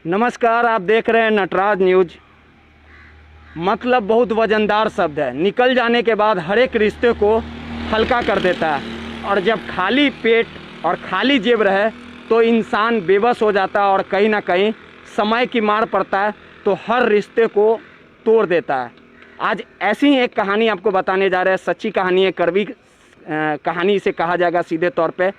नमस्कार, आप देख रहे हैं नटराज न्यूज। मतलब बहुत वजनदार शब्द है, निकल जाने के बाद हर एक रिश्ते को हल्का कर देता है। और जब खाली पेट और खाली जेब रहे तो इंसान बेबस हो जाता है और कहीं ना कहीं समय की मार पड़ता है तो हर रिश्ते को तोड़ देता है। आज ऐसी ही एक कहानी आपको बताने जा रहे हैं। सच्ची कहानी है, कड़वी कहानी इसे कहा जाएगा सीधे तौर पे।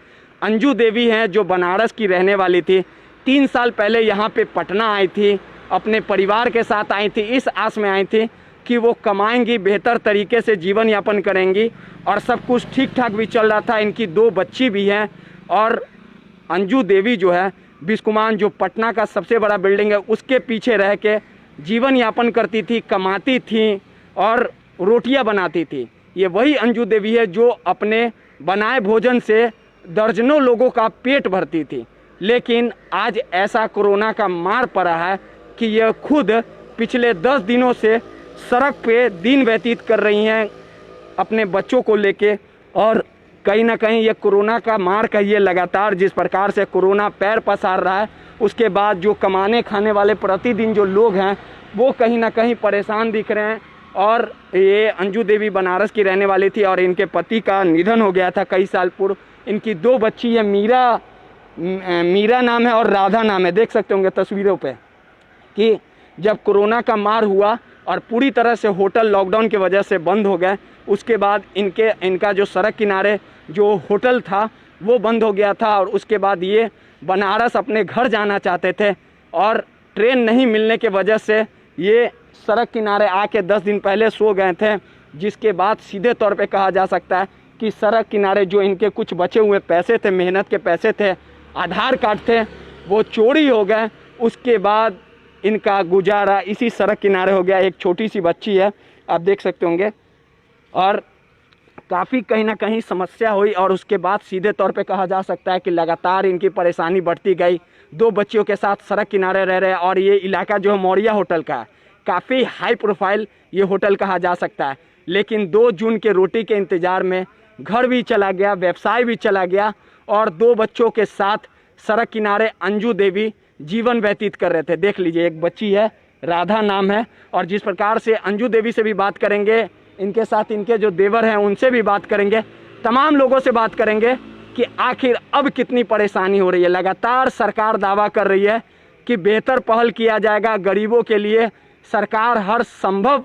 अंजू देवी हैं जो बनारस की रहने वाली थी। 3 साल पहले यहाँ पे पटना आई थी, अपने परिवार के साथ आई थी। इस आस में आई थी कि वो कमाएंगी, बेहतर तरीके से जीवन यापन करेंगी और सब कुछ ठीक ठाक भी चल रहा था। इनकी 2 बच्ची भी हैं। और अंजू देवी जो है बिस्कुमान, जो पटना का सबसे बड़ा बिल्डिंग है, उसके पीछे रह के जीवन यापन करती थी, कमाती थी और रोटियां बनाती थी। ये वही अंजू देवी है जो अपने बनाए भोजन से दर्जनों लोगों का पेट भरती थी। लेकिन आज ऐसा कोरोना का मार पड़ा है कि यह खुद पिछले 10 दिनों से सड़क पे दिन व्यतीत कर रही हैं अपने बच्चों को लेके। और कहीं ना कहीं ये कोरोना का मार कहिए, लगातार जिस प्रकार से कोरोना पैर पसार रहा है, उसके बाद जो कमाने खाने वाले प्रतिदिन जो लोग हैं वो कहीं ना कहीं परेशान दिख रहे हैं। और ये अंजू देवी बनारस की रहने वाली थी और इनके पति का निधन हो गया था कई साल पूर्व। इनकी 2 बच्ची है, मीरा नाम है और राधा नाम है। देख सकते होंगे तस्वीरों पे कि जब कोरोना का मार हुआ और पूरी तरह से होटल लॉकडाउन की वजह से बंद हो गए, उसके बाद इनका जो सड़क किनारे जो होटल था वो बंद हो गया था। और उसके बाद ये बनारस अपने घर जाना चाहते थे और ट्रेन नहीं मिलने के वजह से ये सड़क किनारे आके 10 दिन पहले सो गए थे। जिसके बाद सीधे तौर पे कहा जा सकता है कि सड़क किनारे जो इनके कुछ बचे हुए पैसे थे, मेहनत के पैसे थे, आधार कार्ड थे, वो चोरी हो गए। उसके बाद इनका गुजारा इसी सड़क किनारे हो गया। एक छोटी सी बच्ची है, आप देख सकते होंगे। और काफ़ी कहीं ना कहीं समस्या हुई और उसके बाद सीधे तौर पे कहा जा सकता है कि लगातार इनकी परेशानी बढ़ती गई। 2 बच्चियों के साथ सड़क किनारे रह रहे हैं। और ये इलाका जो है मौर्या होटल का है, काफ़ी हाई प्रोफाइल ये होटल कहा जा सकता है। लेकिन 2 जून के रोटी के इंतज़ार में घर भी चला गया, व्यवसाय भी चला गया और 2 बच्चों के साथ सड़क किनारे अंजू देवी जीवन व्यतीत कर रहे थे। देख लीजिए, एक बच्ची है, राधा नाम है। और जिस प्रकार से अंजू देवी से भी बात करेंगे, इनके साथ इनके जो देवर हैं उनसे भी बात करेंगे, तमाम लोगों से बात करेंगे कि आखिर अब कितनी परेशानी हो रही है। लगातार सरकार दावा कर रही है कि बेहतर पहल किया जाएगा गरीबों के लिए, सरकार हर संभव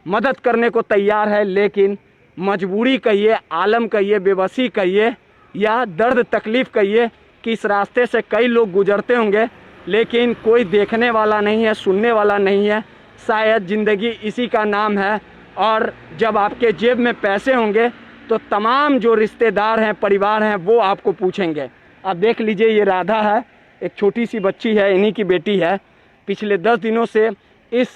मदद करने को तैयार है। लेकिन मजबूरी कहिए, आलम कहिए, बेबसी कहिए या दर्द तकलीफ़ कहिए कि इस रास्ते से कई लोग गुजरते होंगे, लेकिन कोई देखने वाला नहीं है, सुनने वाला नहीं है। शायद ज़िंदगी इसी का नाम है। और जब आपके जेब में पैसे होंगे तो तमाम जो रिश्तेदार हैं, परिवार हैं, वो आपको पूछेंगे। आप देख लीजिए, ये राधा है, एक छोटी सी बच्ची है, इन्हीं की बेटी है। पिछले 10 दिनों से इस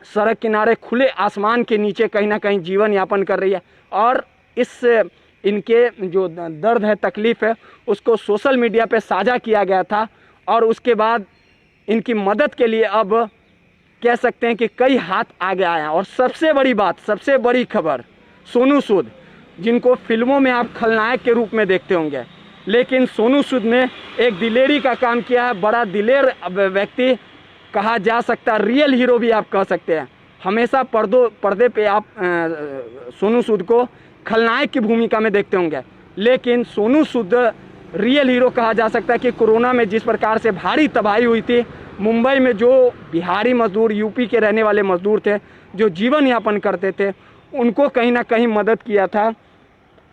सड़क किनारे खुले आसमान के नीचे कहीं ना कहीं जीवन यापन कर रही है। और इस इनके जो दर्द है, तकलीफ़ है, उसको सोशल मीडिया पे साझा किया गया था। और उसके बाद इनकी मदद के लिए अब कह सकते हैं कि कई हाथ आगे आए हैं। और सबसे बड़ी बात, सबसे बड़ी खबर, सोनू सूद, जिनको फिल्मों में आप खलनायक के रूप में देखते होंगे, लेकिन सोनू सूद ने एक दिलेरी का काम किया है। बड़ा दिलेर व्यक्ति कहा जा सकता है, रियल हीरो भी आप कह सकते हैं। हमेशा पर्दे पे आप सोनू सूद को खलनायक की भूमिका में देखते होंगे, लेकिन सोनू सूद रियल हीरो कहा जा सकता है कि कोरोना में जिस प्रकार से भारी तबाही हुई थी, मुंबई में जो बिहारी मजदूर, यूपी के रहने वाले मजदूर थे जो जीवन यापन करते थे, उनको कहीं ना कहीं मदद किया था।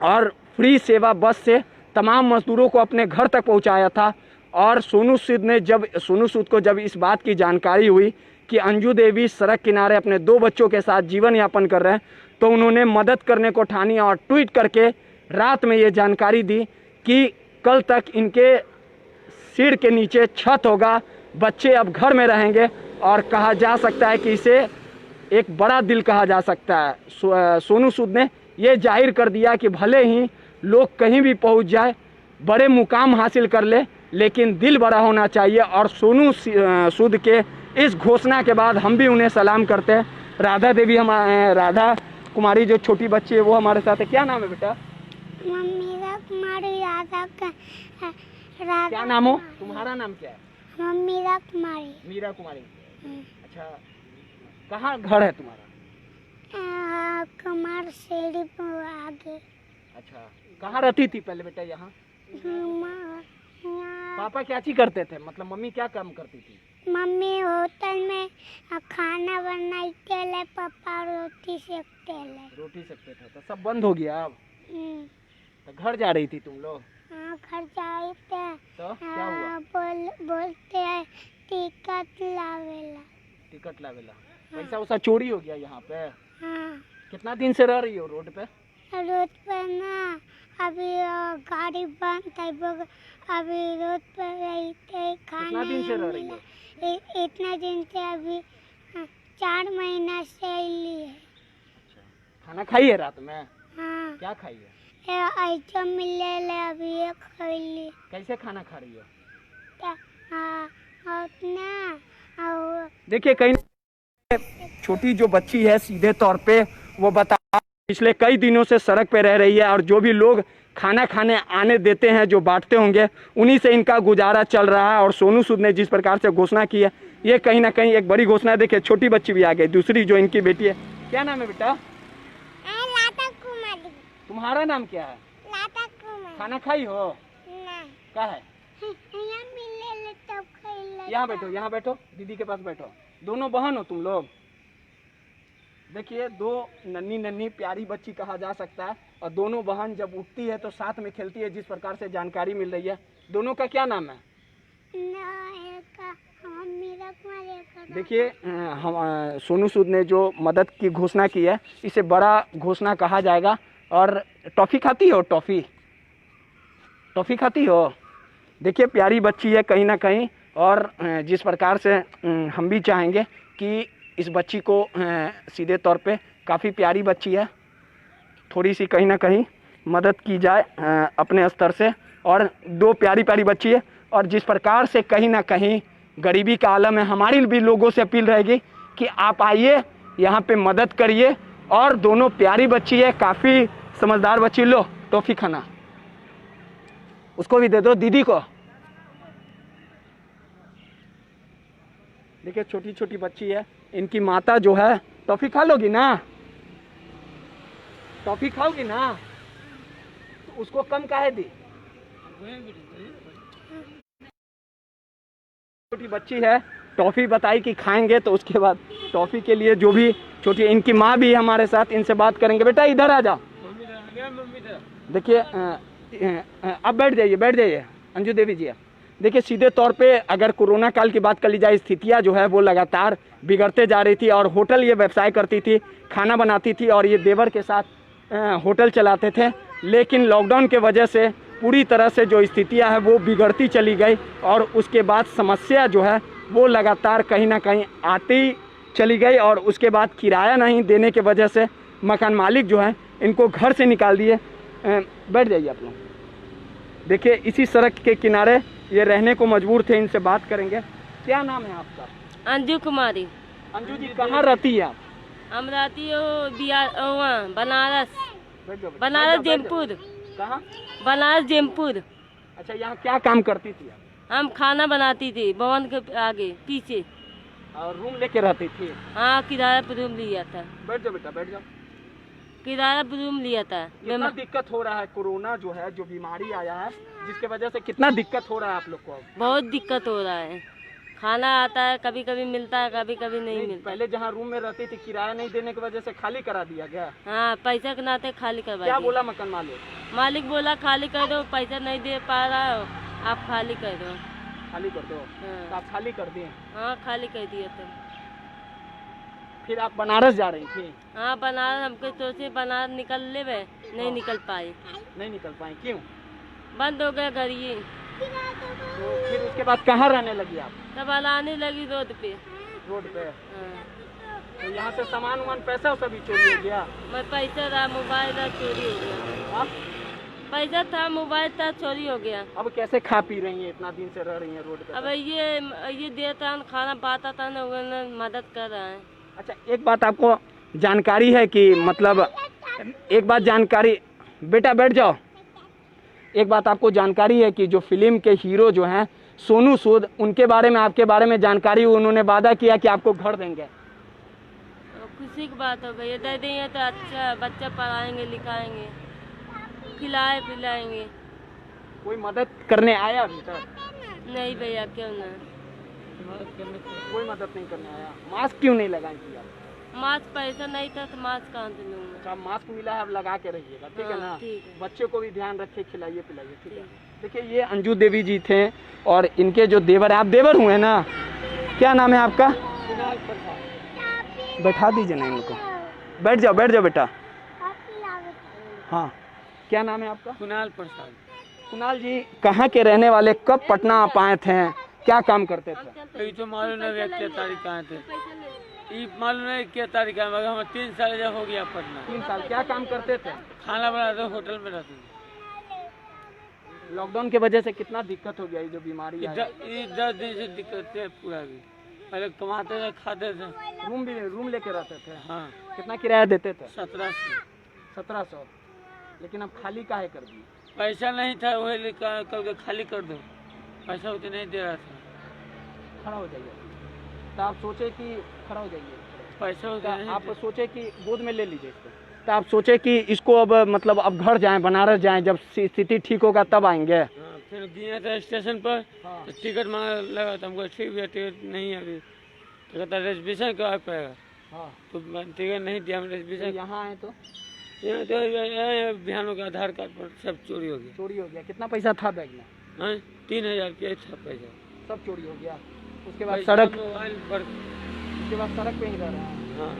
और फ्री सेवा बस से तमाम मजदूरों को अपने घर तक पहुंचाया था। और सोनू सूद को जब इस बात की जानकारी हुई कि अंजू देवी सड़क किनारे अपने 2 बच्चों के साथ जीवन यापन कर रहे हैं, तो उन्होंने मदद करने को ठानी और ट्वीट करके रात में ये जानकारी दी कि कल तक इनके सिर के नीचे छत होगा, बच्चे अब घर में रहेंगे। और कहा जा सकता है कि इसे एक बड़ा दिल कहा जा सकता है। सोनू सूद ने ये जाहिर कर दिया कि भले ही लोग कहीं भी पहुंच जाए, बड़े मुकाम हासिल कर ले, लेकिन दिल बड़ा होना चाहिए। और सोनू सूद के इस घोषणा के बाद हम भी उन्हें सलाम करते हैं। राधा देवी, राधा कुमारी जो छोटी बच्ची है वो हमारे साथ है। क्या नाम है बेटा? मीरा कुमारी राधा का क्या नाम हो? तुम्हारा नाम क्या है? हम मीरा कुमारी। मीरा कुमारी। अच्छा, कहाँ घर है तुम्हारा? कुमार शेरी पर आगे। अच्छा, कहाँ रहती थी पहले बेटा? यहाँ। पापा क्या चीज करते थे, मतलब मम्मी क्या काम करती थी? मम्मी होटल में खाना बनाते ले, पापा रोटी सेकते ले। रोटी सेकते थे, तो सब बंद हो गया अब? तो घर जा रही थी तुम लोग? हाँ, घर जाते तो क्या हुआ? बोलते हैं टिकट लावेला। टिकट लावेला? पैसा वैसा चोरी हो गया यहाँ पे? हाँ। कितना दिन से रह रही हो रोड पे? रोड पे ना, अभी गाड़ी बंद है, अभी रोड पे रहते खाने। कितना दिन से रह रही हो? इतना दिन से अभी 4 महीना से लिए। अच्छा, खाना खाई है रात में? हाँ। क्या खाई है? आइटम मिले ले, अभी ये खाई ली। कैसे खाना खा रही हो? देखिए, कहीं छोटी जो बच्ची है सीधे तौर पे वो बता पिछले कई दिनों से सड़क पे रह रही है, और जो भी लोग खाना खाने आने देते हैं, जो बांटते होंगे, उन्हीं से इनका गुजारा चल रहा है। और सोनू सूद ने जिस प्रकार से घोषणा की है, ये कहीं ना कहीं एक बड़ी घोषणा। देखिए, छोटी बच्ची भी आ गई, दूसरी जो इनकी बेटी है। क्या नाम है बेटा? लाता कुमारी। तुम्हारा नाम क्या है? लाता कुमारी। खाना खाई हो? नहीं। क्या है? यहाँ मिले ले तब खाई ले। यहाँ बैठो, यहाँ बैठो, दीदी के पास बैठो। दोनों बहन हो तुम लोग? देखिए, दो नन्ही नन्ही प्यारी बच्ची कहा जा सकता है, और दोनों बहन जब उठती है तो साथ में खेलती है, जिस प्रकार से जानकारी मिल रही है। दोनों का क्या नाम है? देखिए, हम सोनू सूद ने जो मदद की घोषणा की है, इसे बड़ा घोषणा कहा जाएगा। और टॉफ़ी खाती हो? टॉफ़ी खाती हो? देखिए, प्यारी बच्ची है कहीं ना कहीं, और जिस प्रकार से हम भी चाहेंगे कि इस बच्ची को सीधे तौर पे, काफ़ी प्यारी बच्ची है, थोड़ी सी कहीं ना कहीं मदद की जाए अपने स्तर से। और दो प्यारी प्यारी बच्ची है, और जिस प्रकार से कहीं ना कहीं गरीबी का आलम है, हमारी भी लोगों से अपील रहेगी कि आप आइए, यहाँ पे मदद करिए। और दोनों प्यारी बच्ची है, काफ़ी समझदार बच्ची। लो टॉफ़ी खाना, उसको भी दे दो, दीदी को। देखिए, छोटी छोटी बच्ची है, इनकी माता जो है। टॉफ़ी खा लोगी ना? टॉफ़ी खाओगी ना? तो उसको कम काहे दी? छोटी बच्ची है, टॉफ़ी बताई कि खाएंगे, तो उसके बाद टॉफ़ी के लिए जो भी छोटी, इनकी माँ भी हमारे साथ, इनसे बात करेंगे। बेटा इधर आ जाओ। देखिए, अब बैठ जाइए अंजू देवी जी। देखिए, सीधे तौर पे अगर कोरोना काल की बात कर ली जाए, स्थितियाँ जो है वो लगातार बिगड़ते जा रही थी। और होटल ये व्यवसाय करती थी, खाना बनाती थी, और ये देवर के साथ होटल चलाते थे। लेकिन लॉकडाउन के वजह से पूरी तरह से जो स्थितियाँ है वो बिगड़ती चली गई, और उसके बाद समस्या जो है वो लगातार कहीं ना कहीं आती चली गई। और उसके बाद किराया नहीं देने के वजह से मकान मालिक जो है इनको घर से निकाल दिए। बैठ जाइए आप लोग। देखिए, इसी सड़क के किनारे ये रहने को मजबूर थे। इनसे बात करेंगे। क्या नाम है आपका? अंजू कुमारी। अंजू जी, कहाँ रहती है आप? हम रहती हो बनारस जयपुर। कहाँ? बनारस जयपुर। अच्छा, यहाँ क्या काम करती थी आप? हम खाना बनाती थी भवन के आगे पीछे। और रूम लेके रहती थी? हाँ, किराया पर रूम लिया था। बैठ जाओ बेटा, बैठ जाओ। किराया पर रूम लिया था। कितना दिक्कत हो रहा है? कोरोना जो है, जो बीमारी आया है, जिसके वजह से कितना दिक्कत हो रहा है आप लोग को? बहुत दिक्कत हो रहा है। खाना आता है, कभी कभी मिलता है, कभी कभी नहीं मिलता। पहले जहाँ रूम में रहती थी, किराया नहीं देने की वजह से खाली करा दिया गया। हाँ, पैसा के नाते खाली करवा क्या दिया। बोला मकान मालिक? मालिक बोला खाली कर दो, पैसा नहीं दे पा रहा हो, आप खाली कर दो। खाली कर दो। हाँ। तो आप खाली कर दिए? हाँ, खाली कर दिया तो। फिर आप बनारस जा रही थी? हाँ, बनारस हमको सोचे बनारस निकल ले, नहीं निकल पाए। नहीं निकल पाए, क्यों? बंद हो गया घर ये। तो फिर उसके बाद कहाँ रहने लगी आप? तब आने लगी रोड पे। रोड पे? हाँ। तो यहाँ से सामान वामान पैसा सभी चोरी हो गया? मैं पैसा था, मोबाइल था, चोरी हो गया। हाँ? पैसा था, मोबाइल था, चोरी हो गया। अब कैसे खा पी रही हैं? इतना दिन से रह रही हैं रोड पे? अब ये देता खाना पाता था ना, वो मदद कर रहा है। अच्छा, एक बात आपको जानकारी है कि मतलब एक बात जानकारी, बेटा बैठ जाओ। एक बात आपको जानकारी है कि जो फिल्म के हीरो जो हैं सोनू सूद, उनके बारे में, आपके बारे में जानकारी हुई, उन्होंने वादा किया कि आपको घर देंगे। खुशी की बात हो गई, दे देंगे तो अच्छा, बच्चा पढ़ाएंगे लिखाएंगे, खिलाए पिलाएंगे। कोई मदद करने आया अभी तक? नहीं भैया, क्यों ना, कोई मदद नहीं करने आया। मास्क क्यों नहीं लगाए किया? मास्क पैसा नहीं था तो मास्क कहाँ से लूँगा। अच्छा, मास्क मिला है, अब लगा के रहिएगा, ठीक है ना? ठीक है। बच्चे को भी ध्यान रखे, खिलाइए पिलाइए, ठीक है? देखिए, ये अंजू देवी जी थे और इनके जो देवर है, आप देवर हुए ना, क्या नाम है आपका? बैठा दीजिए ना इनको, बैठ जाओ बेटा। हाँ, क्या नाम है आपका? कुणाल प्रसाद। कुणाल जी, कहाँ के रहने वाले, कब पटना आप आए थे, क्या काम करते थे? अभी तो मालूम नहीं क्या तारीख आए थे, ये मालूम नहीं क्या तारीख आए, मगर हमें 3 साल जब हो गया पटना। 3 साल। क्या काम करते थे? खाना बनाते होटल में रहते। लॉकडाउन के वजह से कितना दिक्कत हो गया, ये जो बीमारी है? 10 दिन से दिक्कत है पूरा भी। पहले कमाते थे, खाते थे। रूम लेके रहते थे? हाँ। कितना किराया देते थे? 1700। लेकिन अब खाली काहे कर दिए? पैसा नहीं था, वही कल के खाली कर दो, पैसा उतना नहीं दे रहा था। खड़ा हो जाइए। तो आप सोचे कि खड़ा हो जाइए, पैसा उतना नहीं आप सोचे कि गोद में ले लीजिए इसको। तो आप सोचे कि इसको अब मतलब अब घर जाएं, बनारस जाएं, जब स्थिति ठीक होगा तब आएंगे। हाँ, फिर गया था स्टेशन पर। हाँ। तो टिकट मांगा लगा था, हमको ठीक है टिकट नहीं है अभी, तो कहता रिजर्वेशन करा पाएगा। हाँ। तो टिकट नहीं दिया, हम रिजर्वेशन। यहाँ आए तो यहाँ तो बिहानों का आधार कार्ड पर सब चोरी हो गया। चोरी हो गया। कितना पैसा था बैग में? हाँ, 3000 रुपया था पैसा, सब चोरी हो गया। उसके बाद पैसा, सड़क, मोबाइल पर। उसके बाद सड़क पे ही रह रहे हैं। हाँ,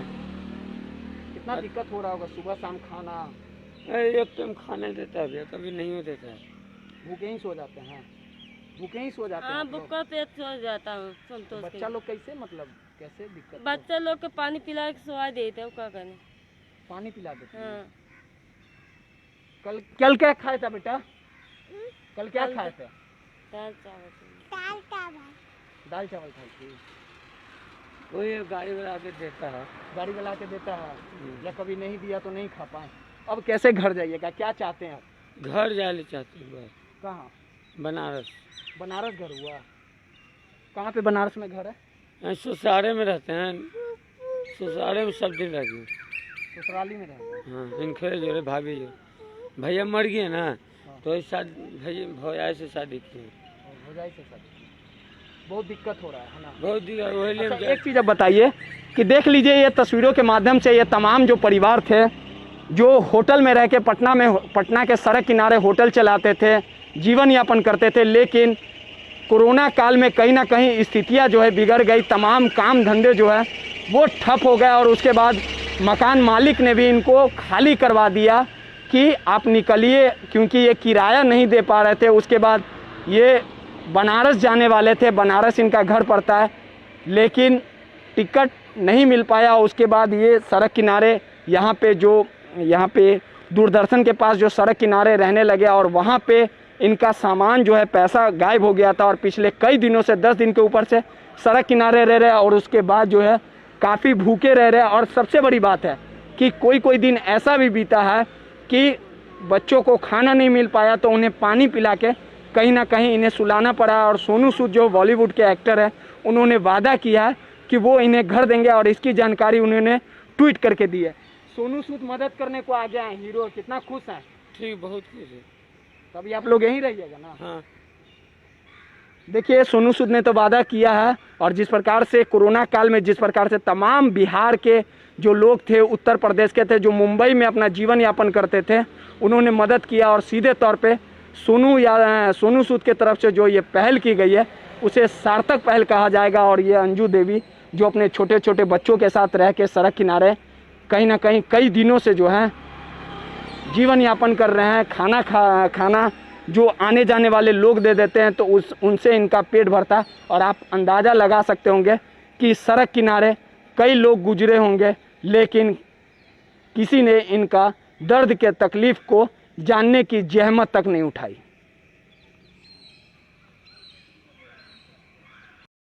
कितना दिक्कत हो रहा होगा, सुबह शाम खाना? एक टाइम खाने देता है भैया, कभी नहीं हो देता है। भूखे ही सो जाते हैं? भूखे ही सो जाते हैं हाँ, आप लोग? भूखा पेट सो जाता हूँ संतोष बच्चा लोग कैसे, मतलब कैसे दिक्कत? बच्चा लोग के पानी पिला के सोवा देते हो, क्या करें? पानी पिला देते हैं? हाँ। कल क्या खाया था बेटा? कल क्या खाए थे? दाल चावल। दाल चावल खाई थी। वही गाड़ी वाला के देता है। गाड़ी वाला के देता है, या कभी नहीं दिया तो नहीं खा पाए। अब कैसे घर जाइएगा, क्या चाहते हैं आप? घर जाने चाहते हैं बस। कहाँ? बनारस। बनारस घर हुआ? कहाँ पे बनारस में घर है? यहाँ ससुराले में रहते हैं, ससुराले में सब दिन रह गए। ससुराली में रहते हैं? हाँ, इनके जो है भाभी जो भैया मर गए ना, तो इस भैया से शादी की। भौजाई से शादी? बहुत दिक्कत हो रहा है ना? बहुत दिक्कत। वही अच्छा, एक चीज़ अब बताइए कि देख लीजिए, ये तस्वीरों के माध्यम से ये तमाम जो परिवार थे, जो होटल में रह के पटना के सड़क किनारे होटल चलाते थे, जीवन यापन करते थे, लेकिन कोरोना काल में कहीं ना कहीं स्थितियां जो है बिगड़ गई। तमाम काम धंधे जो है वो ठप हो गए और उसके बाद मकान मालिक ने भी इनको खाली करवा दिया कि आप निकलिए, क्योंकि ये किराया नहीं दे पा रहे थे। उसके बाद ये बनारस जाने वाले थे, बनारस इनका घर पड़ता है, लेकिन टिकट नहीं मिल पाया। उसके बाद ये सड़क किनारे यहाँ पे दूरदर्शन के पास जो सड़क किनारे रहने लगे और वहाँ पे इनका सामान जो है, पैसा गायब हो गया था और पिछले कई दिनों से 10 दिन के ऊपर से सड़क किनारे रह रहे और उसके बाद जो है काफ़ी भूखे रह रहे। और सबसे बड़ी बात है कि कोई दिन ऐसा भी बीता है कि बच्चों को खाना नहीं मिल पाया तो उन्हें पानी पिला के कहीं ना कहीं इन्हें सुलाना पड़ा। और सोनू सूद जो बॉलीवुड के एक्टर है, उन्होंने वादा किया है कि वो इन्हें घर देंगे और इसकी जानकारी उन्होंने ट्वीट करके दी है। सोनू सूद मदद करने को आ गया है, हीरो, कितना खुश है? ठीक, बहुत खुश है। तभी आप लोग यहीं रहिएगा ना? हाँ। देखिए, सोनू सूद ने तो वादा किया है और जिस प्रकार से कोरोना काल में जिस प्रकार से तमाम बिहार के जो लोग थे, उत्तर प्रदेश के थे, जो मुंबई में अपना जीवन यापन करते थे, उन्होंने मदद किया। और सीधे तौर पे सोनू सूद के तरफ से जो ये पहल की गई है उसे सार्थक पहल कहा जाएगा। और ये अंजू देवी जो अपने छोटे छोटे बच्चों के साथ रह के सड़क किनारे कहीं ना कहीं कई दिनों से जो है जीवन यापन कर रहे हैं, खाना जो आने जाने वाले लोग दे देते हैं तो उनसे इनका पेट भरता है। और आप अंदाज़ा लगा सकते होंगे कि सड़क किनारे कई लोग गुजरे होंगे, लेकिन किसी ने इनका दर्द के तकलीफ़ को जानने की जहमत तक नहीं उठाई।